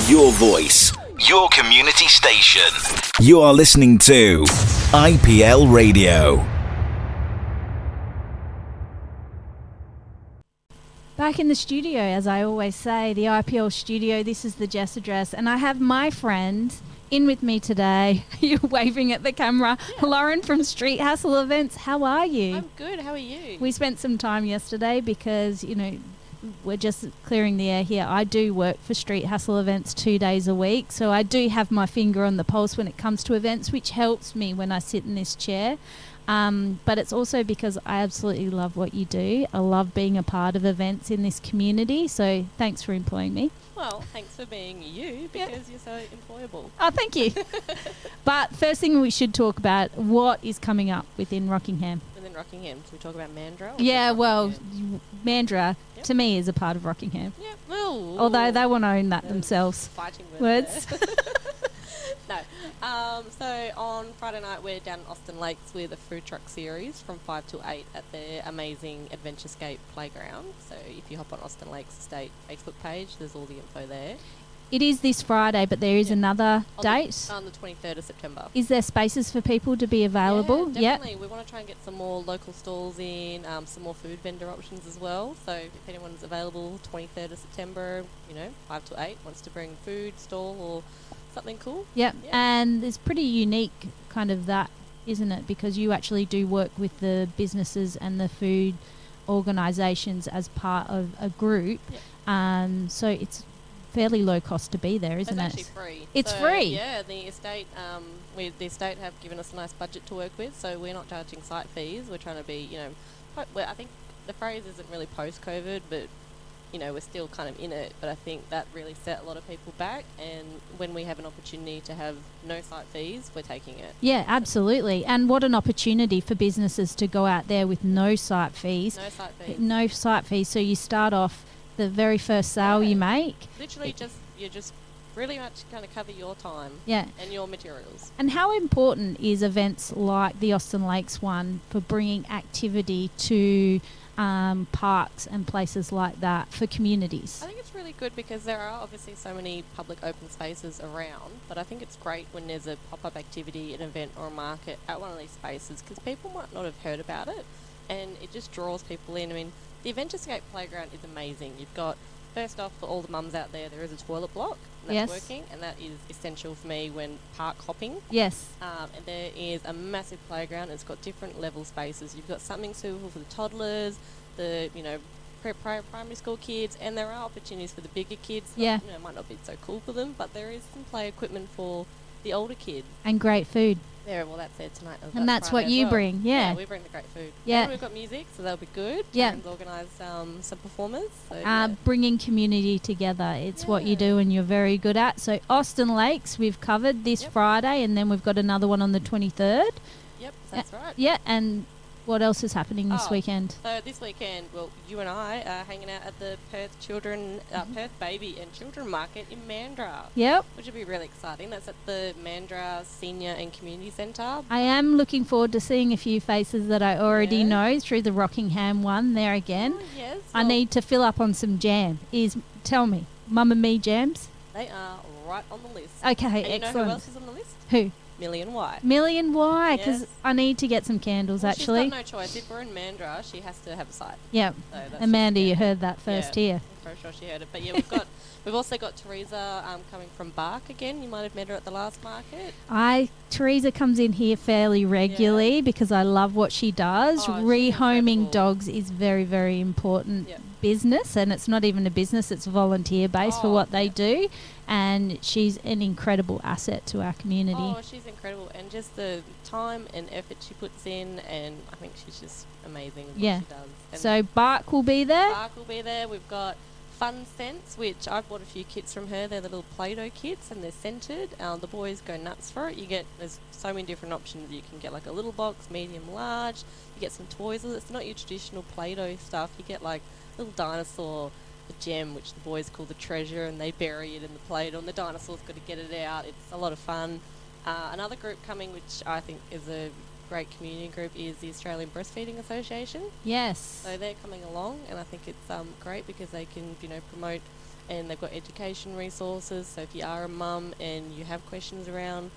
Your voice, your community station. You are listening to IPL Radio. Back in the studio, as I always say, the IPL studio. This is the Jess Address, and I have my friend in with me today. You're waving at the camera. Yeah. Lauren from Street Hustle Events. How are you? I'm good. How are you? We spent some time yesterday because, you know, we're just clearing the air here. I do work for Street Hustle Events 2 days a week, so I do have my finger on the pulse when it comes to events, which helps me when I sit in this chair. But it's also because I absolutely love what you do. I love being a part of events in this community, so thanks for employing me. Well, thanks for being you, because you're so employable. Oh, thank you. But first thing we should talk about, what is coming up within Rockingham? Within Rockingham, should we talk about Mandurah? Yeah, well, Mandurah, to me, is a part of Rockingham. Yeah, well... Although they want to own that themselves. Fighting words. No. So on Friday night, we're down in Austin Lakes with a food truck series from 5 to 8 at their amazing Adventurescape playground. So if you hop on Austin Lakes Estate Facebook page, there's all the info there. It is this Friday, but there is another date. On the 23rd of September. Is there spaces for people to be available? Yeah, definitely. We want to try and get some more local stalls in, some more food vendor options as well. So if anyone's available, 23rd of September, 5 to 8, wants to bring food, stall or something cool. Yep. Yeah. And it's pretty unique kind of that, isn't it? Because you actually do work with the businesses and the food organisations as part of a group. Yep. So it's fairly low cost to be there, isn't it? It's actually free. It's free? Yeah, the estate have given us a nice budget to work with, so we're not charging site fees. We're trying to be, I think the phrase isn't really post-COVID, but we're still kind of in it, but I think that really set a lot of people back, and when we have an opportunity to have no site fees, we're taking it. Yeah, absolutely. And what an opportunity for businesses to go out there with no site fees. No site fees. No site fees. So you start off the very first sale you make. Literally you just really much kind of cover your time and your materials. And how important is events like the Austin Lakes one for bringing activity to parks and places like that for communities? I think it's really good because there are obviously so many public open spaces around, but I think it's great when there's a pop-up activity, an event or a market at one of these spaces, because people might not have heard about it, and it just draws people in. I mean, the Adventurescape playground is amazing. You've got, first off, for all the mums out there is a toilet block, and that's working, and that is essential for me when park hopping. Yes. And there is a massive playground. It's got different level spaces. You've got something suitable for the toddlers, the primary school kids, and there are opportunities for the bigger kids. Yeah. It might not be so cool for them, but there is some play equipment for the older kids. And great food. Yeah, well, that's there tonight. And that's what you bring, Yeah, we bring the great food. Yeah. And we've got music, so that'll be good. Yeah. We've organised some performers. So bringing community together. It's what you do and you're very good at. So Austin Lakes, we've covered this Friday, and then we've got another one on the 23rd. Yep, that's right. Yeah, and what else is happening this weekend? So this weekend, well, you and I are hanging out at the Perth Perth Baby and Children Market in Mandurah. Yep. Which will be really exciting. That's at the Mandurah Senior and Community Centre. I am looking forward to seeing a few faces that I already know through the Rockingham one there again. Oh, yes. I need to fill up on some jam. Tell me, Mum and Me jams? They are right on the list. Okay, and excellent. You know who else is on the list? Who? Million Y. Million Y, because I need to get some candles, actually. She's got no choice. If we're in Mandurah, she has to have a site. Yep. So Amanda, you heard that first here. I'm pretty sure she heard it. But yeah, we've also got Teresa coming from Bark again. You might have met her at the last market. Teresa comes in here fairly regularly because I love what she does. Rehoming dogs is very, very important business, and it's not even a business, it's volunteer based for what they do, and she's an incredible asset to our community. Oh, she's incredible, and just the time and effort she puts in, and I think she's just amazing at what she does. And so Bark will be there? Bark will be there. We've got Fun Scents, which I've bought a few kits from her. They're the little Play-Doh kits, and they're scented. The boys go nuts for it. There's so many different options. You can get like a little box, medium, large. You get some toys with it. It's not your traditional Play-Doh stuff. You get like little dinosaur, the gem, which the boys call the treasure, and they bury it in the Play-Doh, and the dinosaur's got to get it out. It's a lot of fun. Another group coming, which I think is a great community group, is the Australian Breastfeeding Association. Yes. So they're coming along, and I think it's great because they can, promote and they've got education resources. So if you are a mum and you have questions around,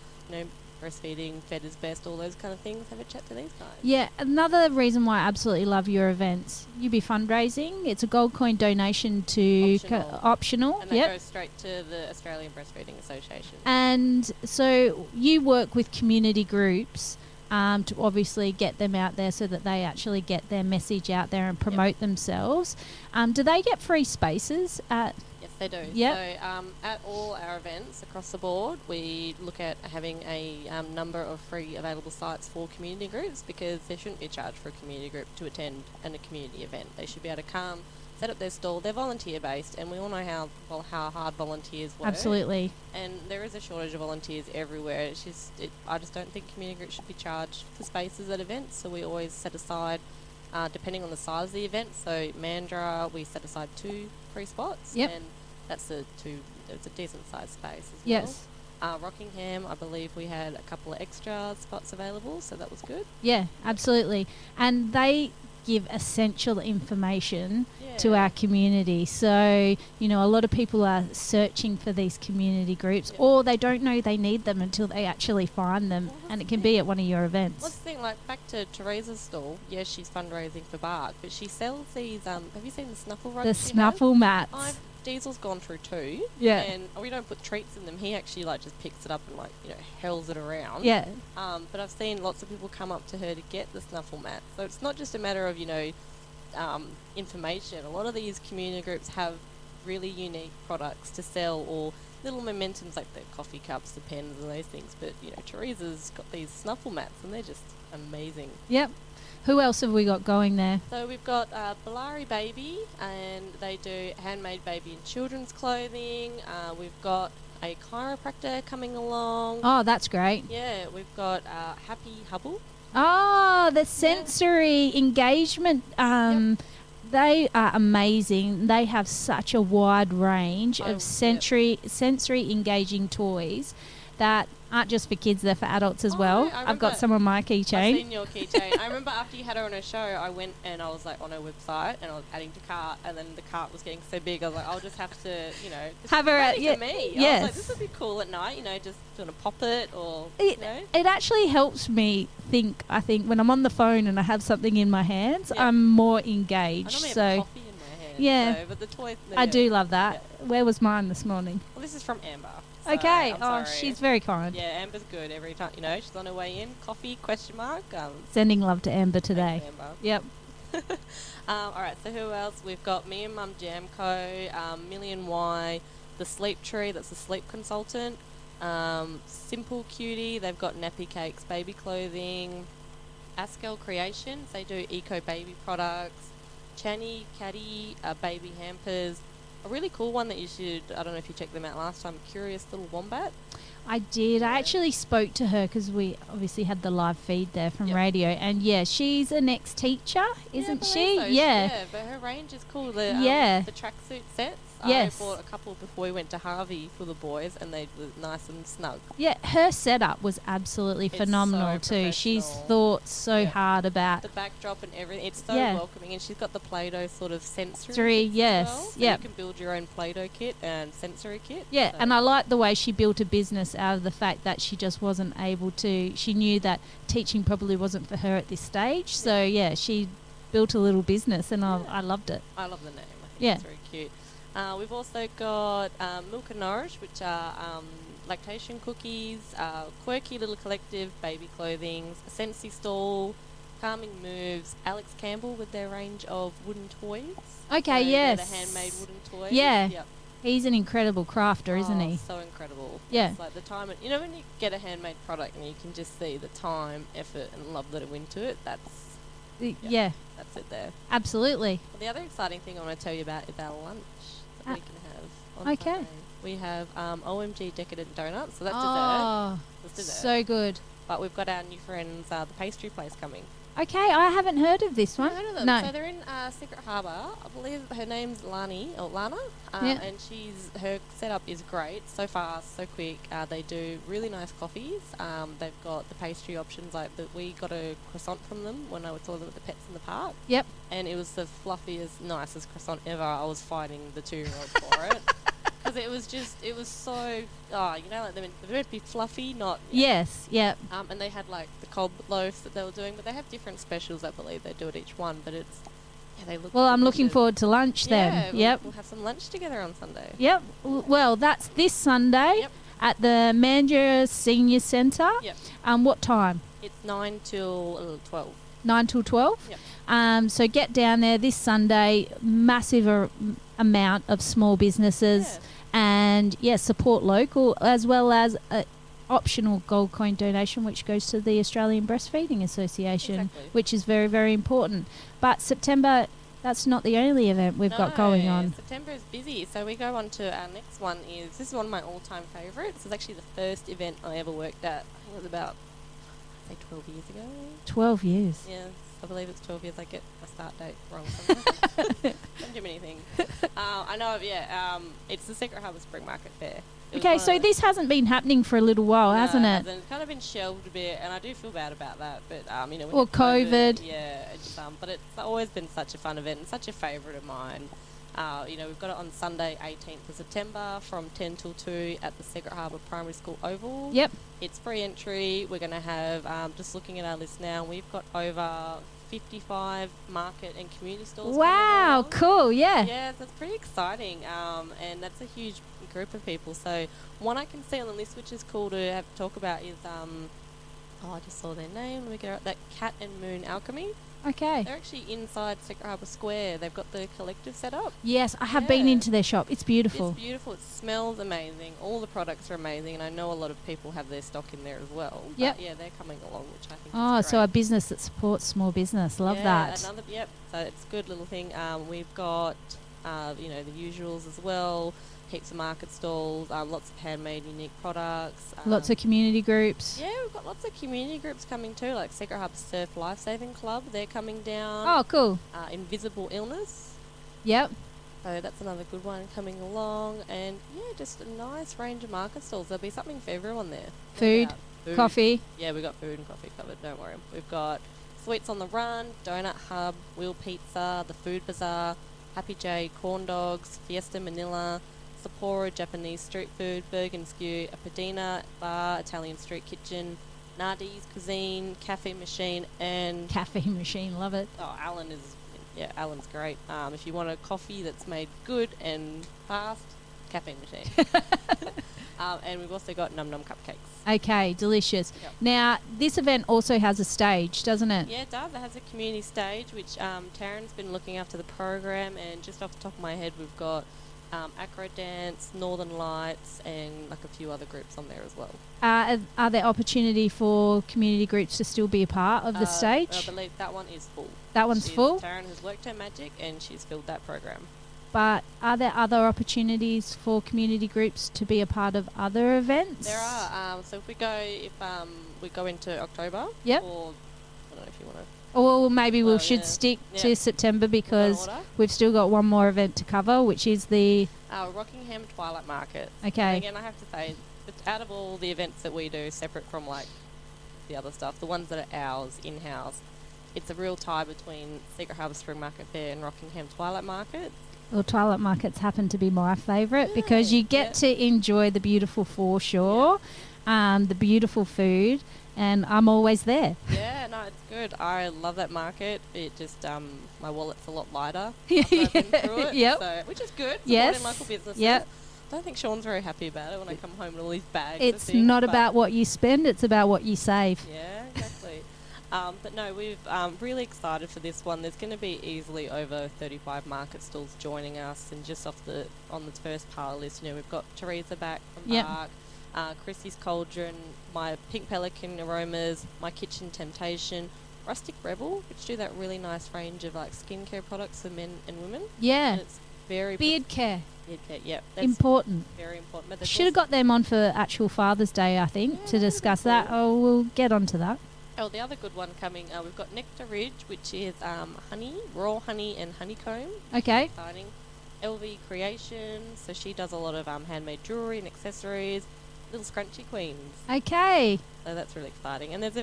breastfeeding, fed is best, all those kind of things, have a chat to these guys. Yeah, another reason why I absolutely love your events, you be fundraising. It's a gold coin donation to optional. And that goes straight to the Australian Breastfeeding Association. And so you work with community groups to obviously get them out there so that they actually get their message out there and promote themselves. Do they get free spaces at... Yes, they do. Yep. So at all our events across the board, we look at having a number of free available sites for community groups, because there shouldn't be a charge for a community group to attend a community event. They should be able to come, set up their stall. They're volunteer based, and we all know how hard volunteers work. Absolutely. And there is a shortage of volunteers everywhere. It's just I just don't think community groups should be charged for spaces at events. So we always set aside, depending on the size of the event. So Mandurah, we set aside 2 free spots. Yep. And that's it's a decent sized space as well. Yes. Rockingham, I believe we had a couple of extra spots available, so that was good. Yeah, absolutely. And they give essential information to our community. So, a lot of people are searching for these community groups, or they don't know they need them until they actually find them, and it can be at one of your events. What's the thing, back to Teresa's stall, yes, she's fundraising for Bark, but she sells these, have you seen the snuffle rugs? The snuffle mats. Diesel's gone through 2, and we don't put treats in them. He actually just picks it up and hurls it around. Yeah. But I've seen lots of people come up to her to get the snuffle mat. So it's not just a matter of information. A lot of these community groups have really unique products to sell, or little momentums like the coffee cups, the pens, and those things. But Teresa's got these snuffle mats, and they're just amazing. Yep. Who else have we got going there? So we've got Balari Baby, and they do handmade baby and children's clothing. We've got a chiropractor coming along. Oh, that's great. Yeah, we've got Happy Hubble. Oh, the sensory engagement. They are amazing. They have such a wide range of sensory engaging toys that aren't just for kids, they're for adults as well. I've got some on my keychain. I've seen your keychain. I remember after you had her on a show, I went and I was on her website and I was adding to cart, and then the cart was getting so big, I was like, I'll just have to, have her at for me. Yes. I was like, this would be cool at night, just sort of pop it, or It actually helps me think. I think when I'm on the phone and I have something in my hands, I'm more engaged. I normally so have coffee in my hand. But the toy. I do love that. Yeah. Where was mine this morning? Well, this is from Amber. Okay. I'm sorry. She's very kind. Yeah, Amber's good every time. She's on her way in. Coffee? ? Sending love to Amber today. Thanks, Amber. Yep. All right. So who else? We've got Me and Mum Jam Co. Million Y, the Sleep Tree. That's the sleep consultant. Simple Cutie. They've got nappy cakes, baby clothing. Askel Creations. They do eco baby products. Channy Caddy, baby hampers. A really cool one that you should, I don't know if you checked them out last time, Curious Little Wombat. I did. I actually spoke to her because we obviously had the live feed there from radio. And, she's an ex-teacher, isn't she? So. Yeah, but her range is cool. The tracksuit sets. Yes. I bought a couple before we went to Harvey for the boys, and they were nice and snug. Yeah, her setup was absolutely phenomenal too. She's thought so hard about the backdrop and everything. It's so welcoming, and she's got the Play-Doh sort of sensory kits as well. So you can build your own Play-Doh kit and sensory kit. Yeah, and I like the way she built a business out of the fact that she just wasn't able to. She knew that teaching probably wasn't for her at this stage. So she built a little business, and I loved it. I love the name. I think it's very cute. We've also got Milk and Nourish, which are lactation cookies, quirky little collective, baby clothing, a Sensi stall, Calming Moves, Alex Campbell with their range of wooden toys. Okay, The handmade wooden toys. Yeah. Yep. He's an incredible crafter, isn't he? So incredible. Yeah. It's like the time, when you get a handmade product and you can just see the time, effort, and love that it went into it, that's it there. Absolutely. Well, the other exciting thing I want to tell you about is our lunch that we can have on Sunday. We have OMG Decadent Donuts, so that's dessert. That's dessert. So good. But we've got our new friends, the pastry place, coming. Okay, I haven't heard of this one. Heard of them? No. So they're in Secret Harbour. I believe her name's Lana, and her setup is great. So fast, so quick. They do really nice coffees. They've got the pastry options we got a croissant from them when I saw them at the Pets in the Park. Yep. And it was the fluffiest, nicest croissant ever. I was fighting the 2-year-old for it. Because it was so, like they're meant to be fluffy, not. Yes, yeah. And they had like the cold loaves that they were doing, but they have different specials, I believe they do at each one. But it's, they look. Well, I'm looking delicious. forward to lunch then. Yeah, Yep. we'll have some lunch together on Sunday. Yep. Well, that's this Sunday Yep. at the Mandurah Senior Centre. Yep. What time? It's 9 till 12. 9 till 12? Yep. So get down there this Sunday. Massive amount of small businesses. And, support local, as well as a optional gold coin donation, which goes to the Australian Breastfeeding Association, Exactly. which is very, very important. But September, that's not the only event we've got going on. September is busy, so we go on to our next one. This is one of my all-time favourites. It's actually the first event I ever worked at. I think it was about, 12 years ago. 12 years. Yes, I believe it's 12 years. I get my start date wrong sometimes. Don't do many things. I know, it's the Secret Harbour Spring Market Fair. Okay, so this hasn't been happening for a little while, hasn't it? It's kind of been shelved a bit, and I do feel bad about that. But we Or had COVID. Yeah, but it's always been such a fun event and such a favourite of mine. We've got it on Sunday, 18th of September, from 10 till 2 at the Secret Harbour Primary School Oval. Yep. It's free entry. We're going to have, just looking at our list now, we've got over 55 market and community stalls. Wow, cool, yeah. Yeah, that's pretty exciting, and that's a huge group of people. So one I can see on the list, which is cool to talk about, is I just saw their name. Let me get that Cat and Moon Alchemy. Okay. They're actually inside Secret Harbour Square. They've got the collective set up. Yes, I have been into their shop. It's beautiful. It's beautiful. It smells amazing. All the products are amazing, and I know a lot of people have their stock in there as well. Yep. But yeah, they're coming along, which I think is Oh, great. so a business that supports small business. Love that. So it's a good little thing. We've got, the usuals as well. Heaps of market stalls, lots of handmade, unique products. Lots of community groups. Yeah, we've got lots of community groups coming too, like Secret Harbour Surf Lifesaving Club. They're coming down. Oh, cool. Invisible Illness. Yep. So that's another good one coming along. And, just a nice range of market stalls. There'll be something for everyone there. Food, coffee. Yeah, we've got food and coffee covered, don't worry. We've got Sweets on the Run, Donut Hub, Wheel Pizza, The Food Bazaar, Happy J, Corn Dogs, Fiesta Manila, Sapporo Japanese street food, Bergen Skew, a Padina bar, Italian street kitchen, Nardi's cuisine, cafe machine, and Cafe machine, love it. Alan's great. If you want a coffee that's made good and fast, cafe machine. And we've also got Num Num cupcakes. Okay, delicious. Yep. Now, this event also has a stage, doesn't it? Yeah, it does. It has a community stage, which Taryn's been looking after the program, and just off the top of my head, we've got Acro Dance, Northern Lights, and like a few other groups on there as well. Are there opportunity for community groups to still be a part of the stage? I believe that one is full. That one's full? Taryn has worked her magic, and she's filled that program. But are there other opportunities for community groups to be a part of other events? There are. So if we go into October, yep. Or I don't know if you want to. Or maybe we should stick to September because we've still got one more event to cover, which is the Rockingham Twilight Market. Okay. And again, I have to say, out of all the events that we do, separate from like the other stuff, the ones that are ours in-house, it's a real tie between Secret Harbour Spring Market Fair and Rockingham Twilight Market. Well, Twilight Markets happen to be my favourite because you get to enjoy the beautiful foreshore, the beautiful food, and I'm always there. Yeah, no, it's good. I love that market. It just, my wallet's a lot lighter after I've been through it, yep. which is good. Yes. Supporting local businesses. Yep. I don't think Sean's very happy about it when I come home with all these bags. It's not about what you spend, it's about what you save. Yeah, exactly. But no, we've really excited for this one. There's going to be easily over 35 market stalls joining us, and just on the first part list, we've got Teresa back from Bark, Chrissy's Cauldron, my Pink Pelican Aromas, My Kitchen Temptation, Rustic Rebel, which do that really nice range of like skincare products for men and women. Yeah. And it's very beard care. Beard care, yep. That's important. Very important. Should have got them on for actual Father's Day, I think, to discuss that. Oh, we'll get onto that. Oh, the other good one coming, we've got Nectar Ridge, which is honey, raw honey and honeycomb. Okay. Exciting. LV Creations, so she does a lot of handmade jewellery and accessories. little scrunchy queens. Okay. So that's really exciting. And there's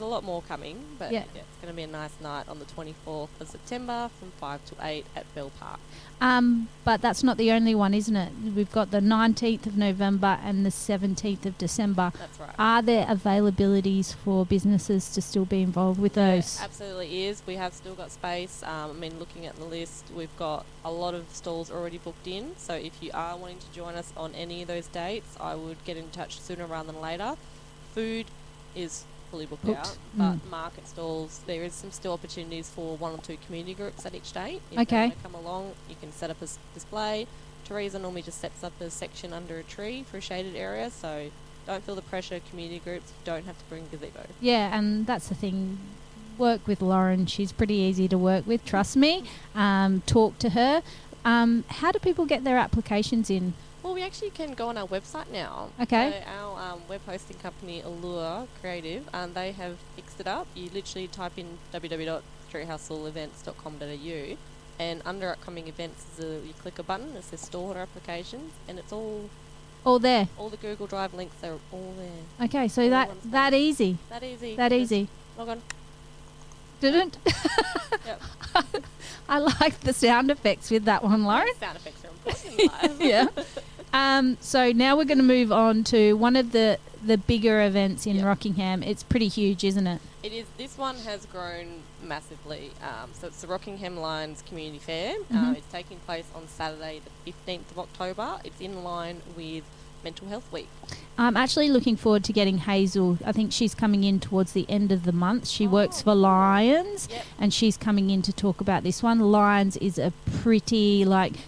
a lot more coming, but Yeah. it's going to be a nice night on the 24th of September from 5 to 8 at Bell Park. But that's not the only one, isn't it? We've got the 19th of November and the 17th of December. That's right. Are there availabilities for businesses to still be involved with those? Yeah, absolutely is. We have still got space. Looking at the list, we've got a lot of stalls already booked in. So if you are wanting to join us on any of those dates, I would get in touch sooner rather than later. Food is fully booked out, but market stalls, there is some still opportunities for 1 or 2 community groups at each date. If Okay. they want to come along, you can set up a display. Teresa normally just sets up a section under a tree for a shaded area, so don't feel the pressure. Community groups, you don't have to bring gazebo. Yeah, and that's the thing. Work with Lauren. She's pretty easy to work with, trust me. Talk to her. How do people get their applications in? Well, we actually can go on our website now. Okay. So our web hosting company, Allure Creative, they have fixed it up. You literally type in www.streethustleevents.com.au, and under upcoming events, you click a button that says store order applications, and it's all there. All the Google Drive links are all there. Okay, so All that in one that space. easy. That That easy. easy. Log on. Didn't? Yep. I like the sound effects with that one, Lauren. Sound effects are important in life. Yeah. So now we're going to move on to one of the bigger events in Rockingham. It's pretty huge, isn't it? It is. This one has grown massively. So it's the Rockingham Lions Community Fair. It's taking place on Saturday, the 15th of October. It's in line with Mental Health Week. I'm actually looking forward to getting Hazel. I think she's coming in towards the end of the month. She works for Lions, and she's coming in to talk about this one. Lions is a pretty,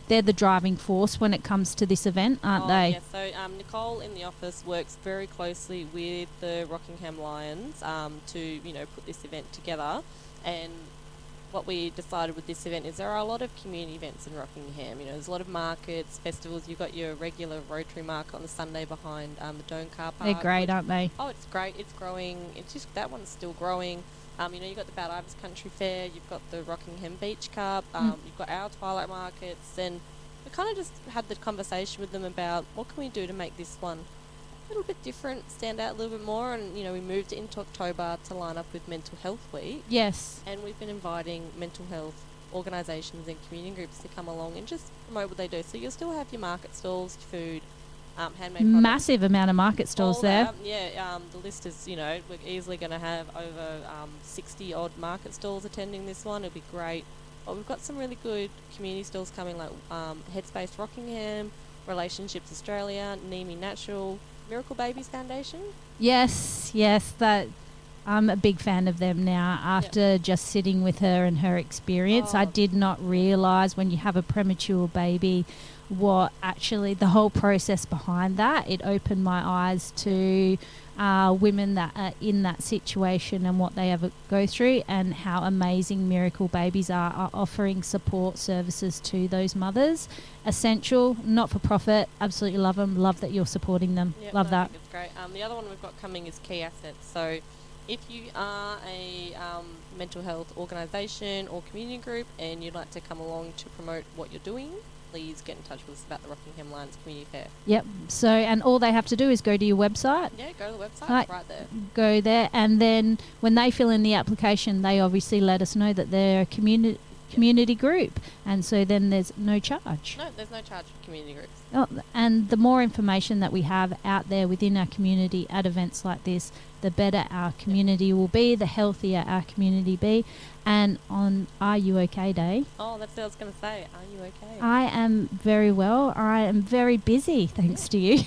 they're the driving force when it comes to this event, aren't they? Yes. So Nicole in the office works very closely with the Rockingham Lions to, put this event together. And what we decided with this event is there are a lot of community events in Rockingham. There's a lot of markets, festivals. You've got your regular Rotary market on the Sunday behind the Dome car park. They're great, aren't they? Oh, it's great. It's growing. It's just that one's still growing. You've got the Bad Ivers Country Fair. You've got the Rockingham Beach Cup. You've got our Twilight Markets. And we kind of just had the conversation with them about what can we do to make this one a little bit different, stand out a little bit more. And, we moved it into October to line up with Mental Health Week. Yes. And we've been inviting mental health organisations and community groups to come along and just promote what they do. So you'll still have your market stalls, food, handmade products. Massive amount of market stalls there. The list is, we're easily going to have over 60 odd market stalls attending this one. It'll be great. But we've got some really good community stalls coming, like Headspace Rockingham, Relationships Australia, Nemi Natural, Miracle Babies Foundation. Yes, that I'm a big fan of them now after just sitting with her and her experience. I did not realise when you have a premature baby what actually the whole process behind that. It opened my eyes to women that are in that situation and what they ever go through, and how amazing Miracle Babies are offering support services to those mothers. Essential, not for profit. Absolutely love them. Love that you're supporting them. Love that. I think it's great. The other one we've got coming is Key Assets. So if you are a mental health organisation or community group and you'd like to come along to promote what you're doing, please get in touch with us about the Rockingham Lions Community Fair. Yep. So, and all they have to do is go to your website. Yeah, go to the website. It's right there. Go there, and then when they fill in the application, they obviously let us know that they're a community group, and so then there's no charge. No, there's no charge for community groups. Oh, and the more information that we have out there within our community at events like this, the better our community will be, the healthier our community be. And on Are You OK Day? Oh, that's what I was going to say. Are you okay? I am very well. I am very busy, thanks to you.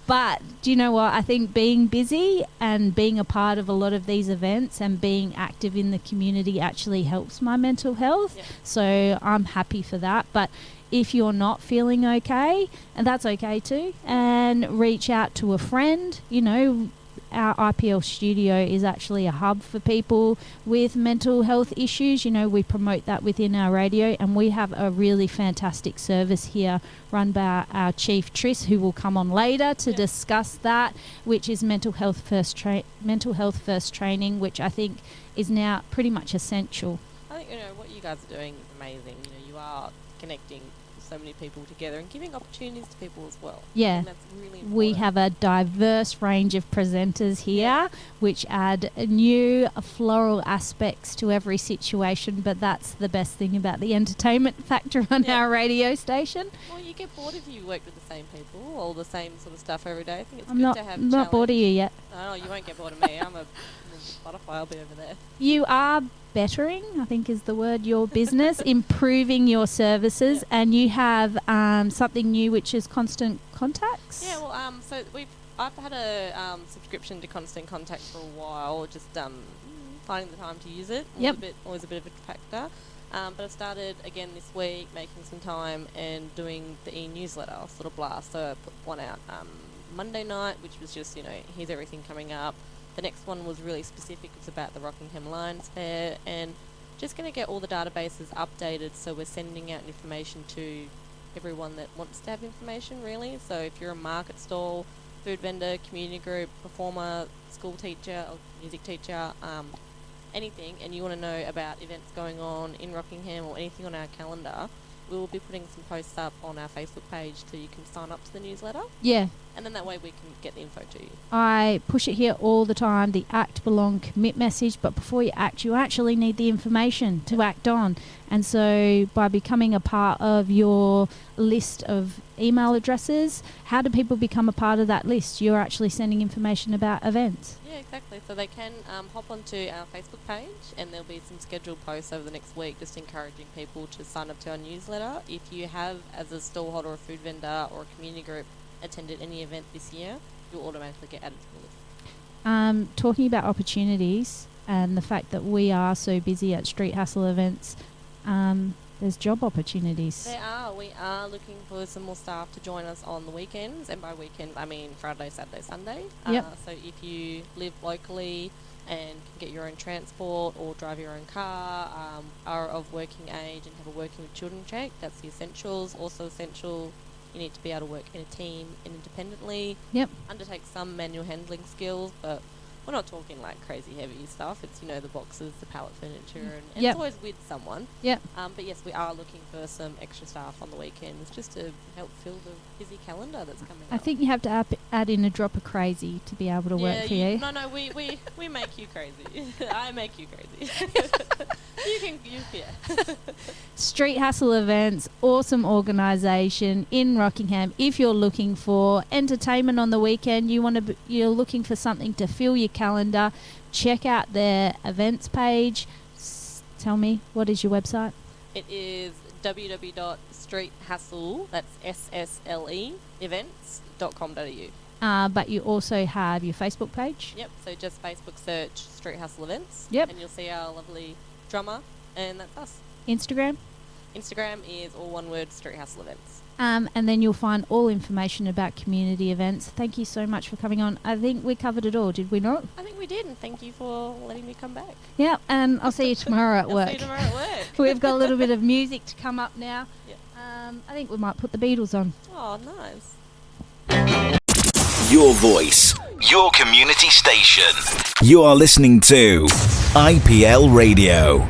But do you know what? I think being busy and being a part of a lot of these events and being active in the community actually helps my mental health. Yep. So I'm happy for that. But if you're not feeling okay, and that's okay too, and reach out to a friend. Our IPL studio is actually a hub for people with mental health issues. We promote that within our radio, and we have a really fantastic service here run by our Chief Triss, who will come on later to discuss that, which is mental health first training, which I think is now pretty much essential. I think what you guys are doing is amazing. You are connecting so many people together and giving opportunities to people as well. Yeah. I think that's really important. We have a diverse range of presenters here, which add new floral aspects to every situation, but that's the best thing about the entertainment factor on our radio station. Well, you get bored if you work with the same people or the same sort of stuff every day. I think it's I'm good not, to have not bored of you yet. No, you won't get bored of me. I'm a butterfly. I'll be over there. You are bettering, I think is the word, your business, improving your services, and you have something new, which is Constant Contacts. Yeah, well, so I've had a subscription to Constant Contact for a while, just finding the time to use it. Always a bit of a factor. But I've started again this week, making some time and doing the e-newsletter sort of blast. So I put one out Monday night, which was just, here's everything coming up. The next one was really specific. It's about the Rockingham Lions Fair, and just going to get all the databases updated, so we're sending out information to everyone that wants to have information, really. So if you're a market stall, food vendor, community group, performer, school teacher, or music teacher, anything, and you want to know about events going on in Rockingham or anything on our calendar, we will be putting some posts up on our Facebook page so you can sign up to the newsletter. Yeah. And then that way we can get the info to you. I push it here all the time, the act, belong, commit message, but before you act, you actually need the information to act on. And so by becoming a part of your list of email addresses, how do people become a part of that list? You're actually sending information about events. Yeah, exactly. So they can hop onto our Facebook page, and there'll be some scheduled posts over the next week just encouraging people to sign up to our newsletter. If you have, as a stallholder or a food vendor or a community group, attended any event this year, you'll automatically get added to the list. Talking about opportunities and the fact that we are so busy at Street Hustle events, there's job opportunities. There are. We are looking for some more staff to join us on the weekends, and by weekend I mean Friday, Saturday, Sunday. So if you live locally and can get your own transport or drive your own car, are of working age and have a working with children check, that's the essentials. Also essential, you need to be able to work in a team and independently. Undertake some manual handling skills, but we're not talking like crazy heavy stuff. It's, the boxes, the pallet furniture, and it's always with someone. But yes, we are looking for some extra staff on the weekends just to help fill the busy calendar that's coming up. I think you have to add in a drop of crazy to be able to work for you. No, we make you crazy. I make you crazy. Street Hustle Events, awesome organisation in Rockingham. If you're looking for entertainment on the weekend, you're looking for something to fill your calendar, check out their events page. Tell me, what is your website? It is www.streethustle, that's SSLE, events.com.au. But you also have your Facebook page? Yep, so just Facebook search Street Hustle Events. Yep. And you'll see our lovely drummer, and that's us. Instagram? Instagram is all one word, Street Hustle Events. And then you'll find all information about community events. Thank you so much for coming on. I think we covered it all, did we not? I think we did, and thank you for letting me come back. Yeah, and I'll see you tomorrow at work. See you tomorrow at work. We've got a little bit of music to come up now. Yep. I think we might put the Beatles on. Oh, nice. Your voice, your community station. You are listening to IPL Radio.